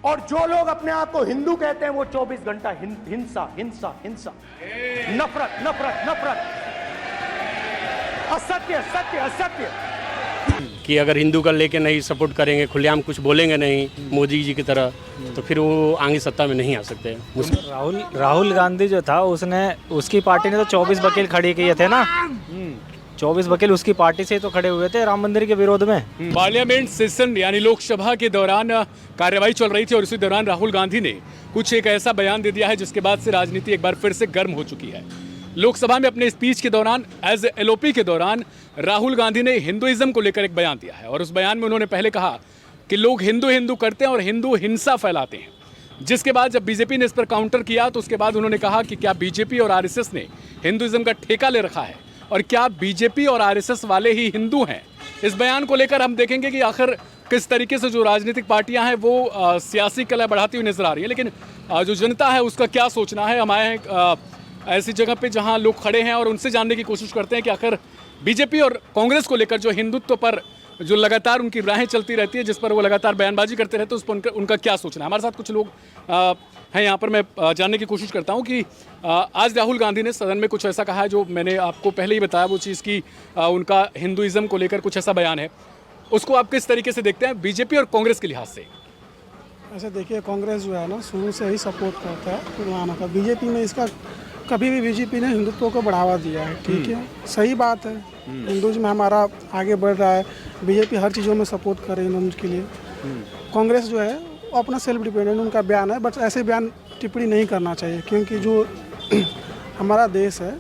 और जो लोग अपने आप को हिंदू कहते हैं वो 24 घंटा हिंसा हिंसा हिंसा, नफरत नफरत नफरत, असत्य सत्य असत्य। कि अगर हिंदू का लेके नहीं सपोर्ट करेंगे, खुलेआम कुछ बोलेंगे नहीं मोदी जी की तरह, तो फिर वो आगे सत्ता में नहीं आ सकते। राहुल गांधी जो था उसकी पार्टी ने तो 24 वकील खड़े किए थे ना, 24 वकील उसकी पार्टी से तो खड़े हुए थे राम मंदिर के विरोध में। पार्लियामेंट सेशन यानी लोकसभा के दौरान कार्यवाही चल रही थी और इसी दौरान राहुल गांधी ने कुछ एक ऐसा बयान दे दिया है जिसके बाद से राजनीति एक बार फिर से गर्म हो चुकी है। लोकसभा में अपने स्पीच के दौरान एज एलओपी के दौरान राहुल गांधी ने हिंदुइज्म को लेकर एक बयान दिया है और उस बयान में उन्होंने पहले कहा कि लोग हिंदू हिंदू करते हैं और हिंदू हिंसा फैलाते हैं, जिसके बाद जब बीजेपी ने इस पर काउंटर किया तो उसके बाद उन्होंने कहा कि क्या बीजेपी और आरएसएस ने हिंदुइज्म का ठेका ले रखा है और क्या बीजेपी और आरएसएस वाले ही हिंदू हैं। इस बयान को लेकर हम देखेंगे कि आखिर किस तरीके से जो राजनीतिक पार्टियां हैं वो सियासी कलह बढ़ाती हुई नजर आ रही है, लेकिन जो जनता है उसका क्या सोचना है। हम आए हैं ऐसी जगह पे जहां लोग खड़े हैं और उनसे जानने की कोशिश करते हैं कि आखिर बीजेपी और कांग्रेस को लेकर जो हिंदुत्व पर जो लगातार उनकी राहें चलती रहती है, जिस पर वो लगातार बयानबाजी करते रहते हैं, उस पर उनका क्या सोचना है। हमारे साथ कुछ लोग हैं यहाँ पर, मैं जानने की कोशिश करता हूँ कि आज राहुल गांधी ने सदन में कुछ ऐसा कहा है जो मैंने आपको पहले ही बताया, वो चीज़ की उनका हिंदुइज्म को लेकर कुछ ऐसा बयान है, उसको आप किस तरीके से देखते हैं बीजेपी और कांग्रेस के लिहाज से? ऐसे देखिए, कांग्रेस जो है ना शुरू से ही सपोर्ट करता है पुराना का। बीजेपी में इसका कभी भी बीजेपी ने हिंदुत्व को बढ़ावा दिया है, ठीक है, सही बात है। हिंदुज़्म हमारा आगे बढ़ रहा है, बीजेपी हर चीज़ों में सपोर्ट करे हिंदुज़्म के लिए। कांग्रेस जो है वो अपना सेल्फ डिपेंडेंट उनका बयान है, बट ऐसे बयान टिप्पणी नहीं करना चाहिए क्योंकि जो हमारा देश है,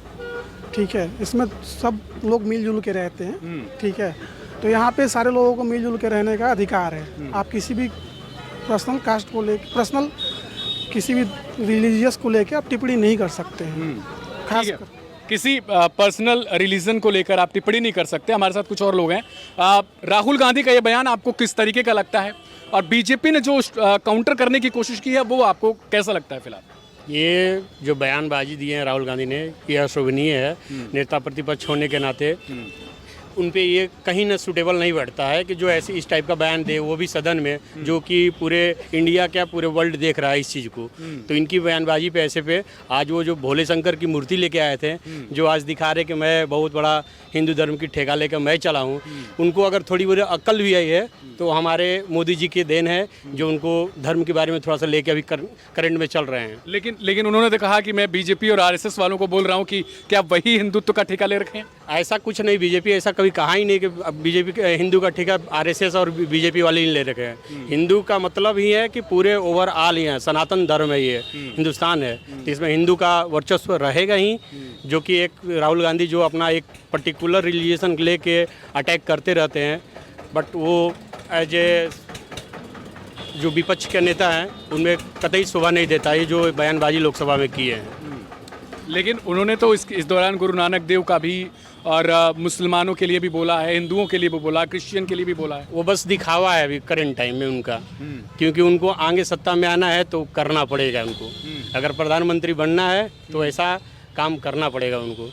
ठीक है, इसमें सब लोग मिलजुल के रहते हैं, ठीक है, तो यहाँ पे सारे लोगों को मिलजुल के रहने का अधिकार है। आप किसी भी पर्सनल कास्ट को लेकर, पर्सनल किसी भी रिलीजियस को लेकर आप टिप्पणी नहीं कर सकते हैं। खास किसी पर्सनल रिलीजन को लेकर आप टिप्पणी नहीं कर सकते। हमारे साथ कुछ और लोग हैं। राहुल गांधी का ये बयान आपको किस तरीके का लगता है और बीजेपी ने जो काउंटर करने की कोशिश की है वो आपको कैसा लगता है? फिलहाल ये जो बयानबाजी दी है राहुल गांधी ने, यह अशोभनीय है। नेता प्रतिपक्ष होने के नाते उन पे ये कहीं ना सूटेबल नहीं बैठता है कि जो ऐसे इस टाइप का बयान दे, वो भी सदन में, जो कि पूरे इंडिया क्या पूरे वर्ल्ड देख रहा है इस चीज़ को। तो इनकी बयानबाजी पे ऐसे पे आज वो जो भोले शंकर की मूर्ति लेके आए थे, जो आज दिखा रहे कि मैं बहुत बड़ा हिंदू धर्म की ठेका लेकर मैं चला हूँ, उनको अगर थोड़ी बहुत अक्ल भी आई है तो हमारे मोदी जी की देन है जो उनको धर्म के बारे में थोड़ा सा लेके अभी करंट में चल रहे हैं। लेकिन उन्होंने तो कहा कि मैं बीजेपी और आरएसएस वालों को बोल रहा हूँ कि क्या वही हिंदुत्व का ठेका ले रखे हैं? ऐसा कुछ नहीं, बीजेपी ऐसा कभी कहा ही नहीं कि बीजेपी हिंदू का ठेका आरएसएस और बीजेपी वाले ही ले रखे हैं। हिंदू का मतलब ही है कि पूरे ओवरऑल ही है, सनातन धर्म है, ये हिंदुस्तान है, तो इसमें हिंदू का वर्चस्व रहेगा ही। जो कि एक राहुल गांधी जो अपना एक पर्टिकुलर रिलीजन लेके अटैक करते रहते हैं, बट वो एज ए जो विपक्ष के नेता हैं उनमें कतई शोभा नहीं देता ये जो बयानबाजी लोकसभा में की है। लेकिन उन्होंने तो इस दौरान गुरु नानक देव का भी और मुसलमानों के लिए भी बोला है, हिंदुओं के लिए भी बोला, क्रिश्चियन के लिए भी बोला है। वो बस दिखावा है अभी करंट टाइम में उनका, क्योंकि उनको आगे सत्ता में आना है तो करना पड़ेगा उनको। अगर प्रधानमंत्री बनना है तो ऐसा काम करना पड़ेगा उनको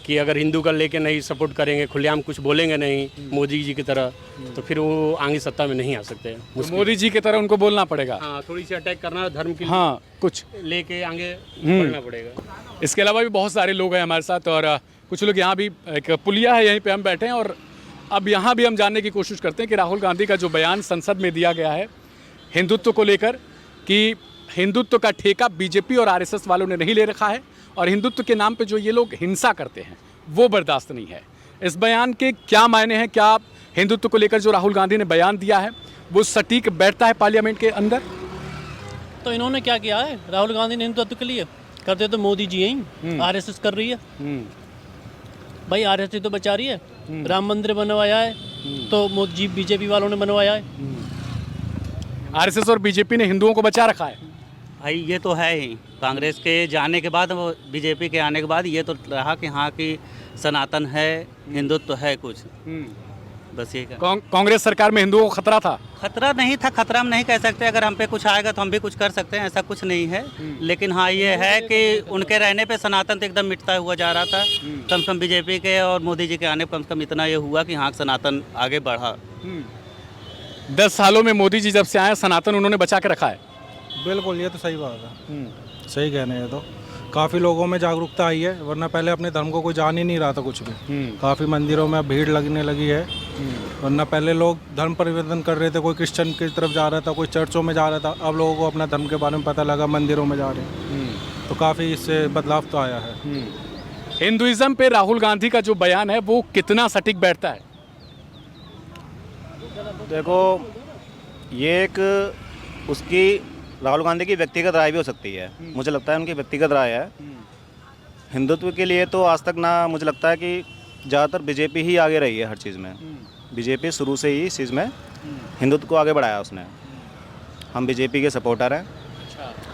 कि अगर हिंदू का लेके नहीं सपोर्ट करेंगे, खुलेआम कुछ बोलेंगे नहीं मोदी जी की तरह, तो फिर वो आगे सत्ता में नहीं आ सकते। तो मोदी जी की तरह उनको बोलना पड़ेगा। हाँ, थोड़ी सी अटैक करना धर्म के लिए, हाँ, कुछ लेके आगे बढ़ना पड़ेगा। इसके अलावा भी बहुत सारे लोग हैं हमारे साथ और कुछ लोग यहाँ भी, एक पुलिया है यहीं पे हम बैठे हैं और अब यहाँ भी हम जानने की कोशिश करते हैं कि राहुल गांधी का जो बयान संसद में दिया गया है हिंदुत्व को लेकर कि हिंदुत्व का ठेका बीजेपी और आरएसएस वालों ने नहीं ले रखा है और हिंदुत्व के नाम पे जो ये लोग हिंसा करते हैं वो बर्दाश्त नहीं है। इस बयान के क्या मायने हैं? क्या हिंदुत्व को लेकर जो राहुल गांधी ने बयान दिया है वो सटीक बैठता है पार्लियामेंट के अंदर? तो इन्होंने क्या किया है? राहुल गांधी ने हिंदुत्व के लिए करते तो मोदी जी ही, आरएसएस कर रही है भाई, आरएसएस तो बचा रही है। राम मंदिर बनवाया है तो मोदी जी बीजेपी वालों ने बनवाया है। आरएसएस और बीजेपी ने हिंदुओं को बचा रखा है भाई, ये तो है ही। कांग्रेस के जाने के बाद, वो बीजेपी के आने के बाद ये तो रहा कि हाँ कि सनातन है, हिंदुत्व है कुछ, बस ये। कांग्रेस सरकार में हिंदुओं को खतरा था? खतरा नहीं था, खतरा हम नहीं कह सकते। अगर हम पे कुछ आएगा तो हम भी कुछ कर सकते हैं, ऐसा कुछ नहीं है। लेकिन हाँ ये है कि उनके रहने पे सनातन तो एकदम मिटता हुआ जा रहा था। कम से कम बीजेपी के और मोदी जी के आने पर कम से कम इतना ये हुआ कि हाँ सनातन आगे बढ़ा। 10 सालों में मोदी जी जब से आए सनातन उन्होंने बचा के रखा है। बिल्कुल, ये तो सही बात है। सही कहने हैं। तो काफ़ी लोगों में जागरूकता आई है, वरना पहले अपने धर्म को कोई जान ही नहीं रहा था कुछ भी। काफ़ी मंदिरों में भीड़ लगने लगी है, वरना पहले लोग धर्म परिवर्तन कर रहे थे, कोई क्रिश्चियन की तरफ जा रहा था, कोई चर्चों में जा रहा था। अब लोगों को अपना धर्म के बारे में पता लगा, मंदिरों में जा रहे हैं, तो काफ़ी इससे बदलाव तो आया है। हिंदुइज्म पे राहुल गांधी का जो बयान है वो कितना सटीक बैठता है? देखो, ये एक उसकी राहुल गांधी की व्यक्तिगत राय भी हो सकती है। मुझे लगता है उनकी व्यक्तिगत राय है। हिंदुत्व के लिए तो आज तक ना, मुझे लगता है कि ज़्यादातर बीजेपी ही आगे रही है हर चीज़ में। बीजेपी शुरू से ही इस चीज़ में हिंदुत्व को आगे बढ़ाया उसने। हम बीजेपी के सपोर्टर हैं।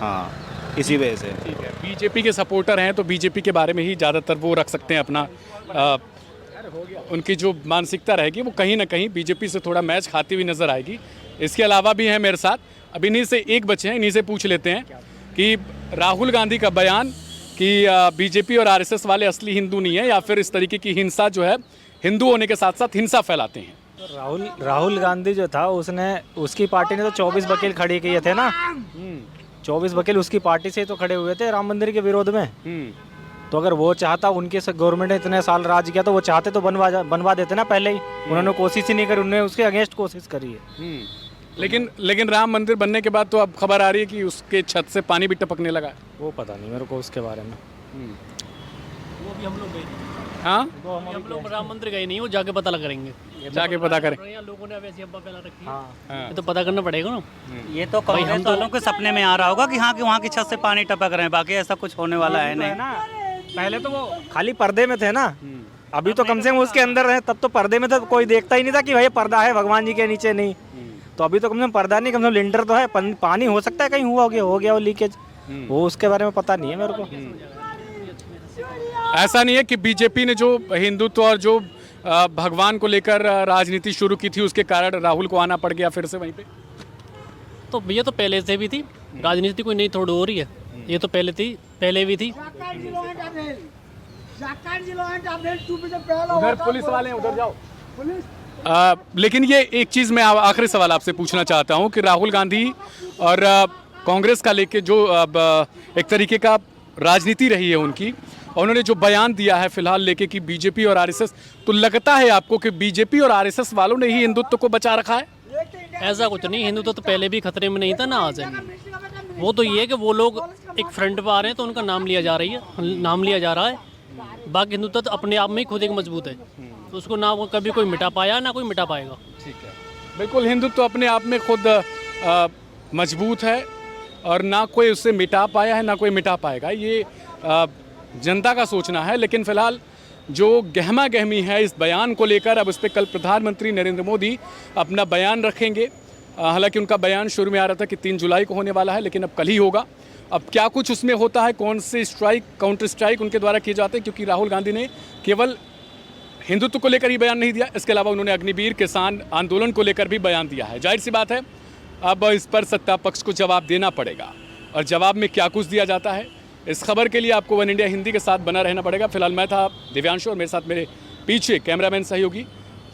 हाँ, इसी वजह से। ठीक है, बीजेपी के सपोर्टर हैं तो बीजेपी के बारे में ही ज़्यादातर वो रख सकते हैं अपना उनकी जो मानसिकता रहेगी वो कहीं ना कहीं बीजेपी से थोड़ा मैच खाती हुई नज़र आएगी। इसके अलावा भी हैं मेरे साथ, अब इन्हीं से एक बच्चे हैं, इन्हीं से पूछ लेते हैं कि राहुल गांधी का बयान कि बीजेपी और आरएसएस वाले असली हिंदू नहीं है या फिर इस तरीके की हिंसा जो है हिंदू होने के साथ साथ हिंसा फैलाते हैं। तो राहुल गांधी जो था उसकी पार्टी ने तो 24 वकील खड़े किए थे ना। 24 वकील उसकी पार्टी से तो खड़े हुए थे राम मंदिर के विरोध में। तो अगर वो चाहता, उनके गवर्नमेंट ने इतने साल राज किया, तो वो चाहते तो बनवा देते ना पहले ही। उन्होंने कोशिश ही नहीं करी, उन्होंने उसके अगेंस्ट कोशिश करी है। लेकिन राम मंदिर बनने के बाद तो अब खबर आ रही है कि उसके छत से पानी भी टपकने लगा। वो पता नहीं मेरे को उसके बारे में। वो भी हम लोग गए नहीं। हाँ, हम लोग राम मंदिर गए नहीं, वो जाके पता करेंगे। जाके पता करें। लोगों ने अब ऐसी अब्बा फैला रखी है। हाँ। ये तो पता करना पड़ेगा ना। ये तो कांग्रेस वालों के सपने में आ रहा होगा कि हाँ कि वहाँ की छत से पानी टपक रहे हैं, बाकी ऐसा कुछ होने वाला है नहीं। पहले तो वो खाली पर्दे में थे ना, अभी तो कम से कम उसके अंदर है। तब तो पर्दे में तो कोई देखता ही नहीं था कि भाई पर्दा है, भगवान जी के नीचे नहीं। तो अभी तो कम से कम पर्दा नहीं, कम से कम लिंटर तो है। पानी हो सकता है कहीं हो गया वो लीकेज, वो उसके बारे में पता नहीं है मेरे को। ऐसा नहीं है कि बीजेपी ने जो हिंदुत्व और जो भगवान को लेकर राजनीति शुरू की थी उसके कारण राहुल को आना पड़ गया फिर से वहीं पे। तो ये तो पहले से भी थी, राजनीति कोई नई थोड़ी हो रही है। ये तो पहले भी थी। उधर पुलिस वाले हैं, उधर जाओ। लेकिन ये एक चीज़ मैं आखिरी सवाल आपसे पूछना चाहता हूँ कि राहुल गांधी और कांग्रेस का लेके जो एक तरीके का राजनीति रही है उनकी, और उन्होंने जो बयान दिया है फिलहाल लेके कि बीजेपी और आरएसएस, तो लगता है आपको कि बीजेपी और आरएसएस वालों ने ही हिंदुत्व को बचा रखा है? ऐसा कुछ नहीं, हिंदुत्व तो पहले भी खतरे में नहीं था ना आज है। वो तो ये है कि वो लोग एक फ्रंट पर आ रहे हैं तो उनका नाम लिया जा रहा है। बाकी हिंदुत्व तो अपने आप में ही खुद एक मजबूत है, तो उसको ना वो कभी कोई मिटा पाया ना कोई मिटा पाएगा। ठीक है, बिल्कुल, हिंदुत्व अपने आप में खुद मजबूत है और ना कोई उससे मिटा पाया है ना कोई मिटा पाएगा। ये जनता का सोचना है। लेकिन फिलहाल जो गहमा गहमी है इस बयान को लेकर, अब इस पर कल प्रधानमंत्री नरेंद्र मोदी अपना बयान रखेंगे। हालांकि उनका बयान शुरू में आ रहा था कि 3 जुलाई को होने वाला है, लेकिन अब कल ही होगा। अब क्या कुछ उसमें होता है, कौन से काउंटर स्ट्राइक उनके द्वारा किए जाते हैं, क्योंकि राहुल गांधी ने केवल हिंदुत्व को लेकर ही बयान नहीं दिया, इसके अलावा उन्होंने अग्निवीर किसान आंदोलन को लेकर भी बयान दिया है। जाहिर सी बात है अब इस पर सत्ता पक्ष को जवाब देना पड़ेगा, और जवाब में क्या कुछ दिया जाता है, इस खबर के लिए आपको वन इंडिया हिंदी के साथ बना रहना पड़ेगा। फिलहाल मैं था दिव्यांशु और मेरे साथ मेरे पीछे कैमरामैन सहयोगी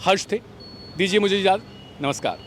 हर्ष थे। दीजिए मुझे इजाज़त, नमस्कार।